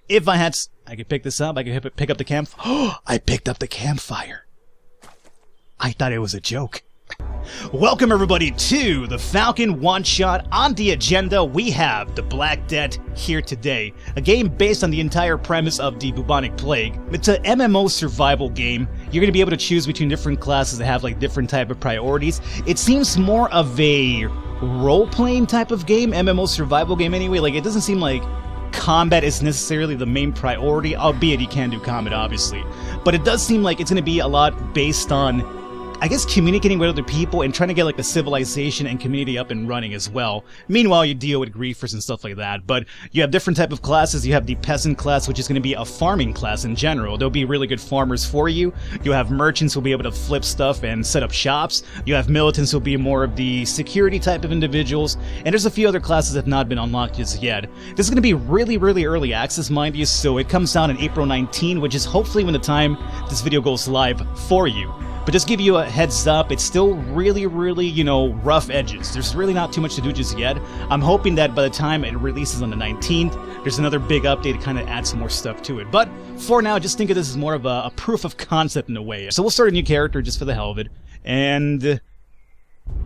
If I had... I could pick this up. I could pick up the camp... Oh, I picked up the campfire. I thought it was a joke. Welcome everybody to the Falcon one-shot. On the agenda, we have the Black Debt here today. A game based on the entire premise of the bubonic plague. It's an MMO survival game. You're going to be able to choose between different classes that have like different type of priorities. It seems more of a role-playing type of game, MMO survival game anyway. Like, it doesn't seem like combat is necessarily the main priority, albeit you can do combat obviously. But it does seem like it's going to be a lot based on, I guess, communicating with other people and trying to get like the civilization and community up and running as well. Meanwhile, you deal with griefers and stuff like that. But you have different type of classes. You have the peasant class, which is going to be a farming class in general. There'll be really good farmers for you. You have merchants who'll be able to flip stuff and set up shops. You have militants who'll be more of the security type of individuals. And there's a few other classes that have not been unlocked just yet. This is going to be really early access, mind you. So it comes out on April 19, which is hopefully when the time this video goes live for you. But just give you a heads up, it's still really, you know, rough edges. There's really not too much to do just yet. I'm hoping that by the time it releases on the 19th, there's another big update to kind of add some more stuff to it. But for now, just think of this as more of a proof of concept in a way. So we'll start a new character just for the hell of it. And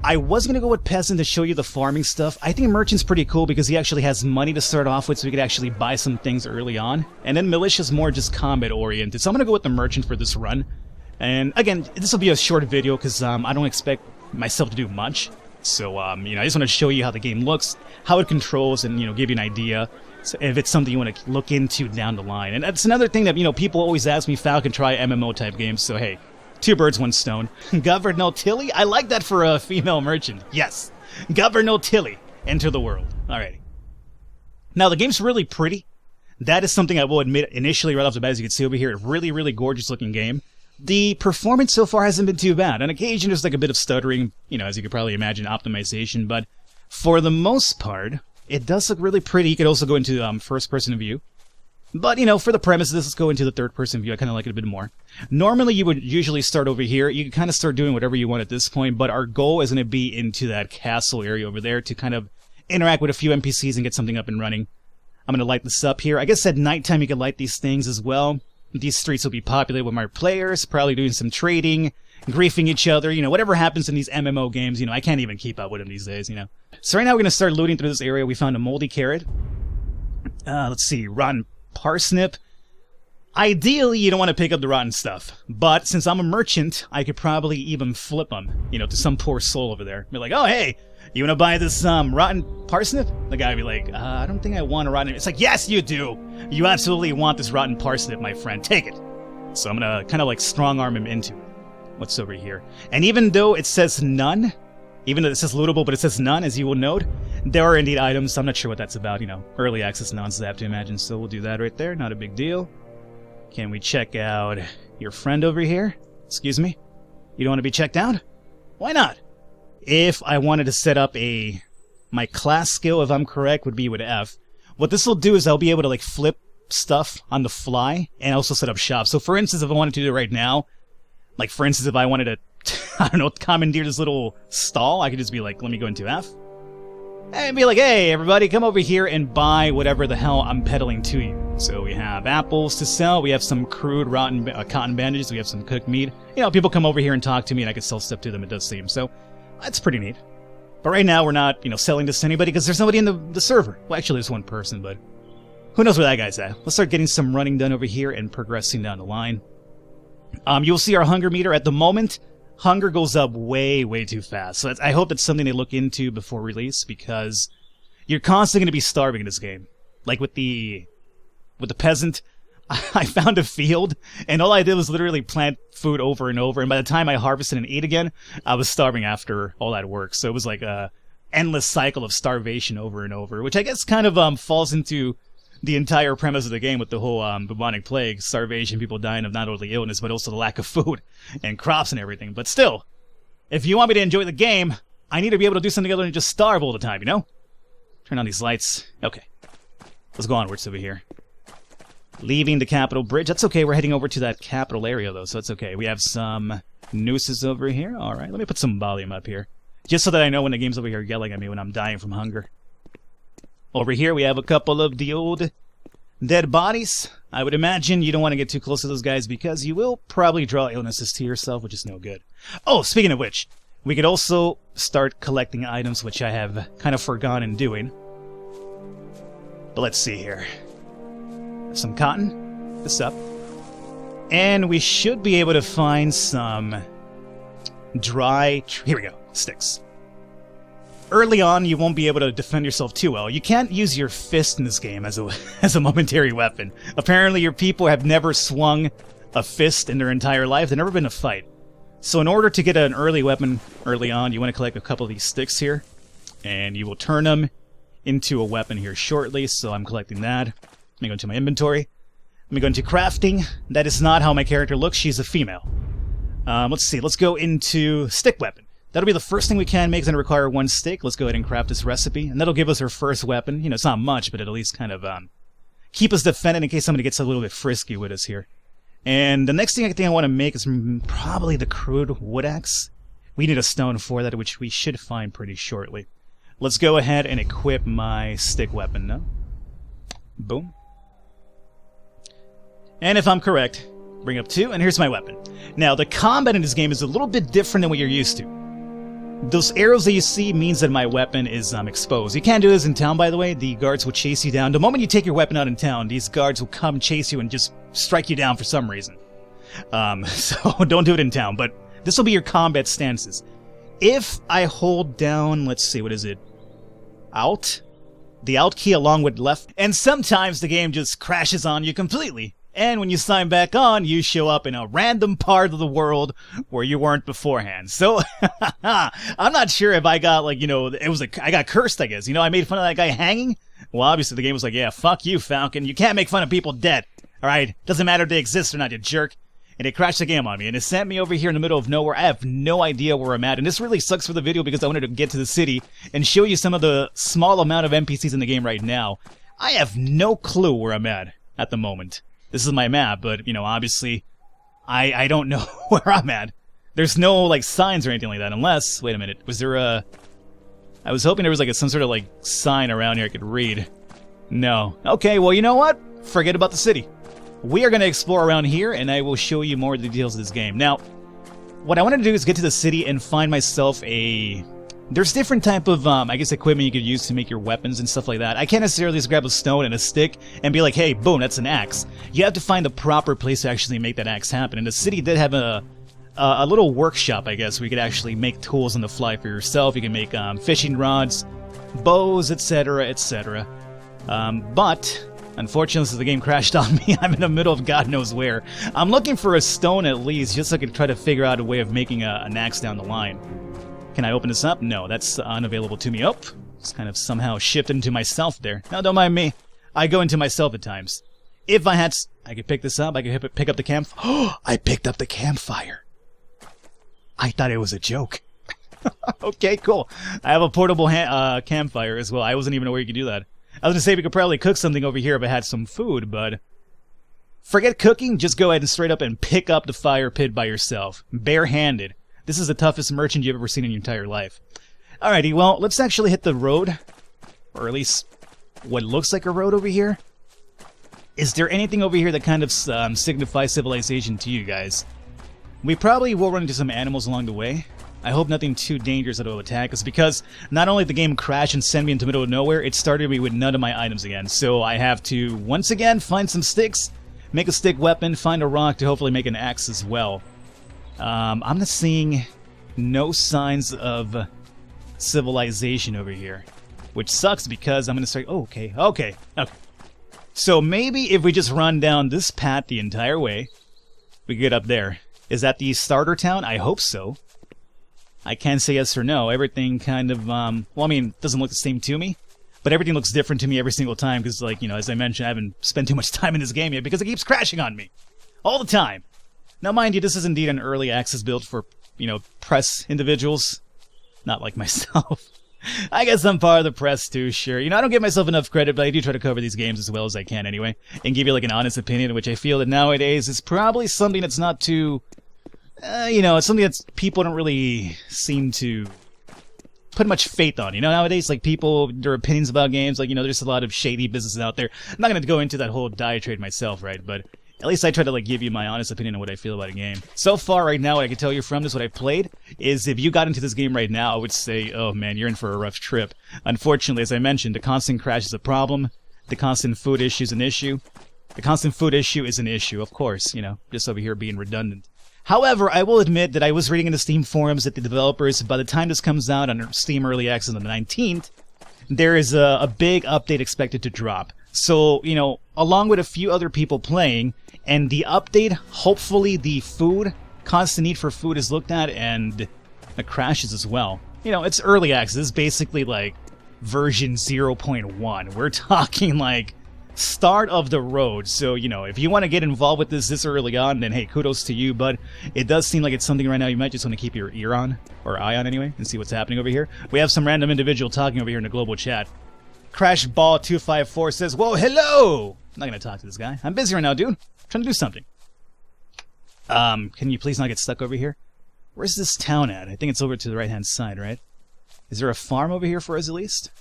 I was going to go with Peasant to show you the farming stuff. I think Merchant's pretty cool because he actually has money to start off with, so we could actually buy some things early on. And then Militia's more just combat oriented. So I'm going to go with the Merchant for this run. And again, this will be a short video because I don't expect myself to do much. So, you know, I just want to show you how the game looks, how it controls, and, you know, give you an idea so if it's something you want to look into down the line. And that's another thing that, you know, people always ask me, Falcon, try MMO type games. So, hey, two birds, one stone. Governor Tilly? I like that for a female merchant. Yes. Governor Tilly. Enter the world. Alrighty. Now, the game's really pretty. That is something I will admit initially right off the bat, as you can see over here. A really gorgeous looking game. The performance so far hasn't been too bad. On occasion, there's like a bit of stuttering, you know, as you could probably imagine, optimization, but for the most part, it does look really pretty. You could also go into first-person view. But, you know, for the premise, let's go into the third-person view. I kind of like it a bit more. Normally, you would usually start over here. You can kind of start doing whatever you want at this point, but our goal is going to be into that castle area over there to kind of interact with a few NPCs and get something up and running. I'm going to light this up here. I guess at nighttime, you can light these things as well. These streets will be populated with my players, probably doing some trading, griefing each other, you know, whatever happens in these MMO games, you know, I can't even keep up with them these days, you know. So right now we're going to start looting through this area. We found a moldy carrot. Let's see, rotten parsnip. Ideally, you don't want to pick up the rotten stuff, but since I'm a merchant, I could probably even flip them, you know, to some poor soul over there. Be like, oh, hey, you want to buy this rotten parsnip? The guy would be like, I don't think I want a rotten... It's like, yes, you do. You absolutely want this rotten parsnip, my friend. Take it. So I'm going to kind of like strong-arm him into it. What's over here? And even though it says none, even though it says lootable, but it says none, as you will note, there are indeed items. I'm not sure what that's about, you know. Early access nonsense, I have to imagine. So we'll do that right there. Not a big deal. Can we check out your friend over here? Excuse me? You don't want to be checked out? Why not? If I wanted to set up my class skill, if I'm correct, would be with F. What this will do is I'll be able to like flip stuff on the fly and also set up shop. So for instance, if I wanted to do it right now, like for instance, if I wanted to, I don't know, commandeer this little stall, I could just be like, let me go into F. And be like, hey, everybody, come over here and buy whatever the hell I'm peddling to you. So we have apples to sell. We have some crude, rotten cotton bandages. We have some cooked meat. You know, people come over here and talk to me, and I can sell stuff to them, it does seem. So that's pretty neat. But right now, we're not, you know, selling this to anybody because there's nobody in the server. Well, actually, there's one person, but who knows where that guy's at. Let's start getting some running done over here and progressing down the line. You'll see our hunger meter at the moment. Hunger goes up way too fast. So I hope that's something they look into before release because you're constantly going to be starving in this game. Like with the peasant, I found a field and all I did was literally plant food over and over. And by the time I harvested and ate again, I was starving after all that work. So it was like a endless cycle of starvation over and over, which I guess kind of falls into the entire premise of the game with the whole bubonic plague, starvation, people dying of not only illness, but also the lack of food and crops and everything. But still, if you want me to enjoy the game, I need to be able to do something other than just starve all the time, you know? Turn on these lights. Okay. Let's go onwards over here. Leaving the Capitol Bridge. That's okay, we're heading over to that capital area, though, so that's okay. We have some nooses over here. Alright, let me put some volume up here. Just so that I know when the game's over here yelling at me when I'm dying from hunger. Over here we have a couple of the old Dead bodies. I would imagine you don't want to get too close to those guys because you will probably draw illnesses to yourself, which is no good. Oh, speaking of which, we could also start collecting items, which I have kind of forgotten doing. But let's see here. Some cotton. This up. And we should be able to find some dry... Here we go. Sticks. Early on, you won't be able to defend yourself too well. You can't use your fist in this game as a momentary weapon. Apparently, your people have never swung a fist in their entire life. They've never been in a fight. So in order to get an early weapon early on, you want to collect a couple of these sticks here. And you will turn them into a weapon here shortly. So I'm collecting that. Let me go into my inventory. Let me go into crafting. That is not how my character looks. She's a female. Let's see. Let's go into stick weapon. That'll be the first thing we can make. It's going to require 1 stick. Let's go ahead and craft this recipe. And that'll give us our first weapon. You know, it's not much, but it'll at least kind of keep us defended in case somebody gets a little bit frisky with us here. And the next thing I want to make is probably the crude wood axe. We need a stone for that, which we should find pretty shortly. Let's go ahead and equip my stick weapon now. Boom. And if I'm correct, bring up 2, and here's my weapon. Now, the combat in this game is a little bit different than what you're used to. Those arrows that you see means that my weapon is exposed. You can't do this in town, by the way. The guards will chase you down. The moment you take your weapon out in town, these guards will come chase you and just strike you down for some reason. So don't do it in town, but this will be your combat stances. If I hold down, let's see, what is it? Alt? The Alt key along with left. And sometimes the game just crashes on you completely. And when you sign back on, you show up in a random part of the world where you weren't beforehand. So, I'm not sure if I got, like, you know, I got cursed, I guess. You know, I made fun of that guy hanging. Well, obviously the game was like, yeah, fuck you, Falcon. You can't make fun of people dead. Alright? Doesn't matter if they exist or not, you jerk. And it crashed the game on me. And it sent me over here in the middle of nowhere. I have no idea where I'm at. And this really sucks for the video because I wanted to get to the city and show you some of the small amount of NPCs in the game right now. I have no clue where I'm at the moment. This is my map, but, you know, obviously, I don't know where I'm at. There's no, like, signs or anything like that, unless, wait a minute, was there a... I was hoping there was, like, some sort of, like, sign around here I could read. No. Okay, well, you know what? Forget about the city. We are going to explore around here, and I will show you more of the details of this game. Now, what I wanted to do is get to the city and find myself a... There's different type of, I guess, equipment you could use to make your weapons and stuff like that. I can't necessarily just grab a stone and a stick and be like, hey, boom, that's an axe. You have to find the proper place to actually make that axe happen. And the city did have a little workshop, I guess, where you could actually make tools on the fly for yourself. You can make fishing rods, bows, etc., etc. But, unfortunately, since the game crashed on me, I'm in the middle of God knows where. I'm looking for a stone at least, just so I could try to figure out a way of making an axe down the line. Can I open this up? No, that's unavailable to me. Oh, it's kind of somehow shifted into myself there. Now, don't mind me. I go into myself at times. If I had... I could pick this up. I could pick up the camp... Oh, I picked up the campfire. I thought it was a joke. Okay, cool. I have a portable campfire as well. I wasn't even aware you could do that. I was going to say we could probably cook something over here if I had some food, but... Forget cooking. Just go ahead and straight up and pick up the fire pit by yourself. Barehanded. This is the toughest merchant you've ever seen in your entire life. Alrighty, well, let's actually hit the road. Or at least what looks like a road over here. Is there anything over here that kind of signifies civilization to you guys? We probably will run into some animals along the way. I hope nothing too dangerous that will attack us, because not only did the game crash and send me into the middle of nowhere, it started me with none of my items again. So I have to, once again, find some sticks, make a stick weapon, find a rock to hopefully make an axe as well. I'm not seeing no signs of civilization over here, which sucks because I'm going to start... Oh, okay. So maybe if we just run down this path the entire way, we can get up there. Is that the starter town? I hope so. I can't say yes or no. Everything kind of, well, I mean, it doesn't look the same to me, but everything looks different to me every single time because, like, you know, as I mentioned, I haven't spent too much time in this game yet because it keeps crashing on me. All the time. Now, mind you, this is indeed an early access build for, you know, press individuals. Not like myself. I guess I'm part of the press too, sure. You know, I don't give myself enough credit, but I do try to cover these games as well as I can anyway. And give you, like, an honest opinion, which I feel that nowadays is probably something that's not too... you know, it's something that people don't really seem to put much faith on. You know, nowadays, like, people, their opinions about games, like, you know, there's a lot of shady businesses out there. I'm not going to go into that whole diatribe myself, right? But at least I try to, like, give you my honest opinion on what I feel about a game. So far, right now, what I can tell you from this, what I've played, is if you got into this game right now, I would say, oh, man, you're in for a rough trip. Unfortunately, as I mentioned, the constant crash is a problem. The constant food issue is an issue. The constant food issue is an issue, of course, you know, just over here being redundant. However, I will admit that I was reading in the Steam forums that the developers, by the time this comes out on Steam Early Access on the 19th, there is a big update expected to drop. So, you know, along with a few other people playing, and the update, hopefully the constant need for food is looked at, and the crashes as well. You know, it's Early Access, it's basically like version 0.1. We're talking like start of the road. So, you know, if you want to get involved with this early on, then hey, kudos to you, but it does seem like it's something right now you might just want to keep your ear on, or eye on anyway, and see what's happening over here. We have some random individual talking over here in the global chat. Crashball254 says, whoa, hello! I'm not going to talk to this guy. I'm busy right now, dude. I'm trying to do something. Can you please not get stuck over here? Where's this town at? I think it's over to the right-hand side, right? Is there a farm over here for us at least?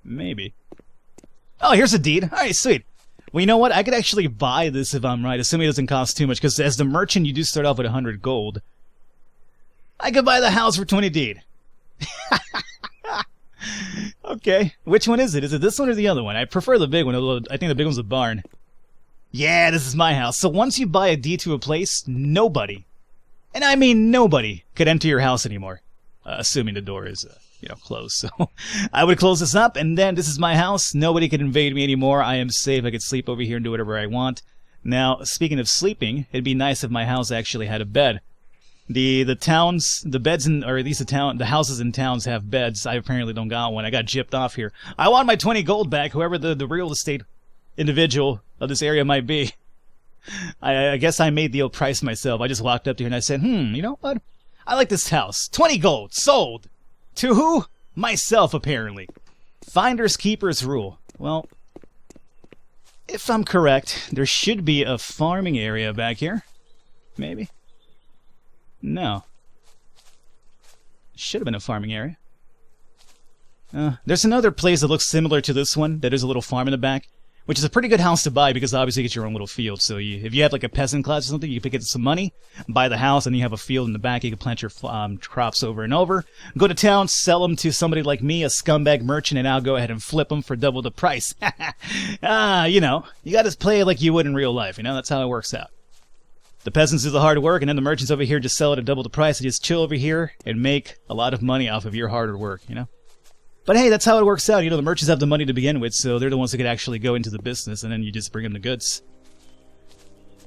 Maybe. Oh, here's a deed. Alright, sweet. Well, you know what? I could actually buy this if I'm right, assuming it doesn't cost too much, because as the merchant, you do start off with 100 gold. I could buy the house for 20 deed. Okay. Which one is it? Is it this one or the other one? I prefer the big one, although I think the big one's a barn. Yeah, this is my house. So once you buy a deed to a place, nobody, and I mean nobody, could enter your house anymore. Assuming the door is, you know, closed. So I would close this up, and then this is my house. Nobody can invade me anymore. I am safe. I could sleep over here and do whatever I want. Now, speaking of sleeping, it'd be nice if my house actually had a bed. The towns, the beds in, or at least the houses in towns have beds. I apparently don't got one. I got gypped off here. I want my 20 gold back, whoever the real estate individual of this area might be. I guess I made the price myself. I just walked up to here and I said, you know what? I like this house. 20 gold. Sold. To who? Myself, apparently. Finders keepers rule. Well, if I'm correct, there should be a farming area back here. Maybe. No. Should have been a farming area. There's another place that looks similar to this one, that is a little farm in the back, which is a pretty good house to buy because obviously you get your own little field. So if you have like a peasant class or something, you pick up some money, buy the house, and you have a field in the back. You can plant your crops over and over. Go to town, sell them to somebody like me, a scumbag merchant, and I'll go ahead and flip them for double the price. You know, you got to play it like you would in real life. You know, that's how it works out. The peasants do the hard work, and then the merchants over here just sell it at double the price. They just chill over here and make a lot of money off of your harder work, you know? But hey, that's how it works out. You know, the merchants have the money to begin with, so they're the ones that could actually go into the business, and then you just bring them the goods.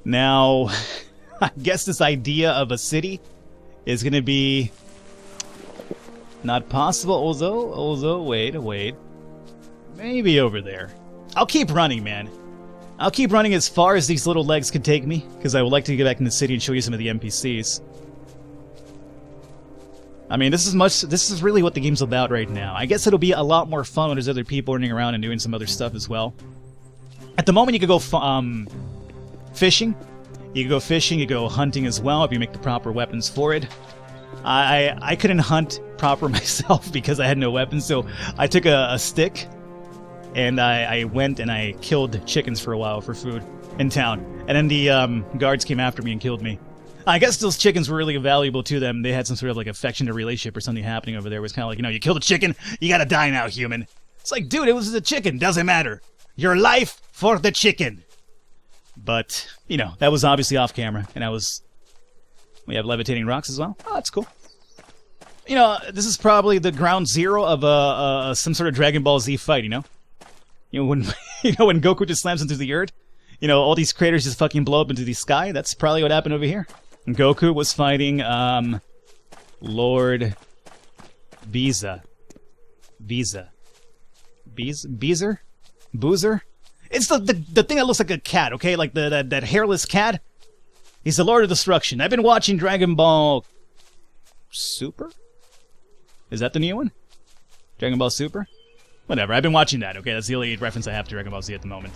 Now, I guess this idea of a city is going to be not possible, although, wait. Maybe over there. I'll keep running, man. I'll keep running as far as these little legs can take me, because I would like to get back in the city and show you some of the NPCs. I mean, this is really what the game's about right now. I guess it'll be a lot more fun when there's other people running around and doing some other stuff as well. At the moment, you could go fishing. You could go fishing, you could go hunting as well, if you make the proper weapons for it. I couldn't hunt proper myself because I had no weapons, so I took a stick, and I went and I killed chickens for a while for food in town. And then the guards came after me and killed me. I guess those chickens were really valuable to them. They had some sort of like affectionate relationship or something happening over there. It was kind of like, you know, you killed a chicken, you gotta die now, human. It's like, dude, it was a chicken, doesn't matter. Your life for the chicken. But, you know, that was obviously off camera, and we have levitating rocks as well. Oh, that's cool. You know, this is probably the ground zero of some sort of Dragon Ball Z fight, you know? You know, when when Goku just slams into the earth, you know, all these craters just fucking blow up into the sky. That's probably what happened over here. And Goku was fighting, Lord Beezer? Boozer? It's the thing that looks like a cat, okay? Like that hairless cat. He's the Lord of Destruction. I've been watching Dragon Ball Super? Is that the new one? Dragon Ball Super? Whatever, I've been watching that, okay? That's the only reference I have to Dragon Ball Z at the moment.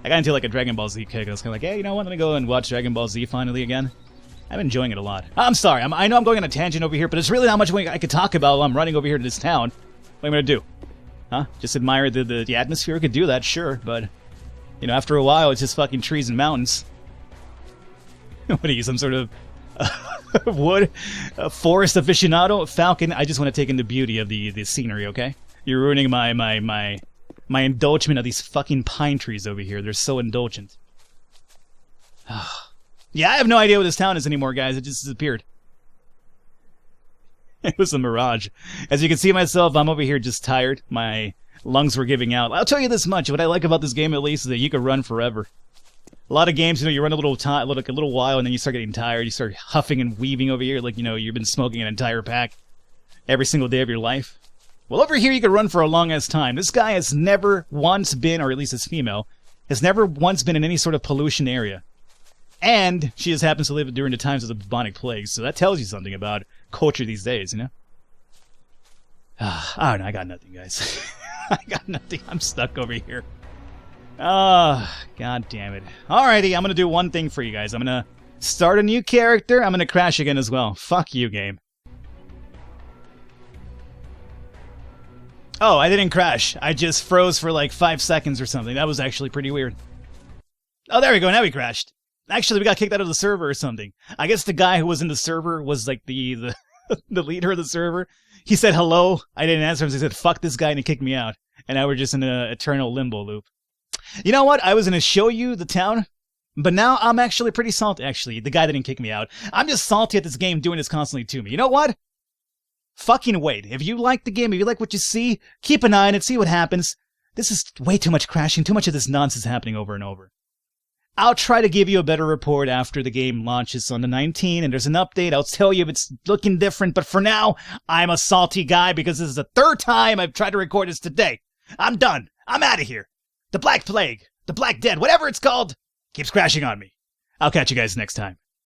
I got into like a Dragon Ball Z kick. I was kind of like, hey, you know what? Let me go and watch Dragon Ball Z finally again. I'm enjoying it a lot. I'm sorry, I know I'm going on a tangent over here, but there's really not much I could talk about while I'm running over here to this town. What am I going to do? Huh? Just admire the atmosphere? I could do that, sure, but... You know, after a while, it's just fucking trees and mountains. What are you, some sort of... wood? Forest aficionado? Falcon, I just want to take in the beauty of the scenery, okay? You're ruining my indulgence of these fucking pine trees over here. They're so indulgent. Yeah, I have no idea what this town is anymore, guys. It just disappeared. It was a mirage. As you can see myself, I'm over here just tired. My lungs were giving out. I'll tell you this much. What I like about this game, at least, is that you can run forever. A lot of games, you know, you run a little time, like a little while, and then you start getting tired. You start huffing and weaving over here, like, you know, you've been smoking an entire pack every single day of your life. Well, over here, you can run for a long-ass time. This guy has never once been, or at least this female, has never once been in any sort of pollution area. And she just happens to live during the times of the bubonic plague, so that tells you something about culture these days, you know? I don't know, I got nothing, guys. I got nothing. I'm stuck over here. God damn it. Alrighty, I'm gonna do one thing for you guys. I'm gonna start a new character. I'm gonna crash again as well. Fuck you, game. Oh, I didn't crash. I just froze for like 5 seconds or something. That was actually pretty weird. Oh, there we go. Now we crashed. Actually, we got kicked out of the server or something. I guess the guy who was in the server was like the leader of the server. He said hello. I didn't answer him, so he said, fuck this guy, and he kicked me out. And now we're just in an eternal limbo loop. You know what? I was going to show you the town, but now I'm actually pretty salty. Actually, the guy didn't kick me out. I'm just salty at this game doing this constantly to me. You know what? Fucking wait. If you like the game, if you like what you see, keep an eye on it, see what happens. This is way too much crashing, too much of this nonsense happening over and over. I'll try to give you a better report after the game launches on the 19th, and there's an update. I'll tell you if it's looking different, but for now, I'm a salty guy because this is the third time I've tried to record this today. I'm done. I'm out of here. The Black Plague, the Black Death, whatever it's called, keeps crashing on me. I'll catch you guys next time.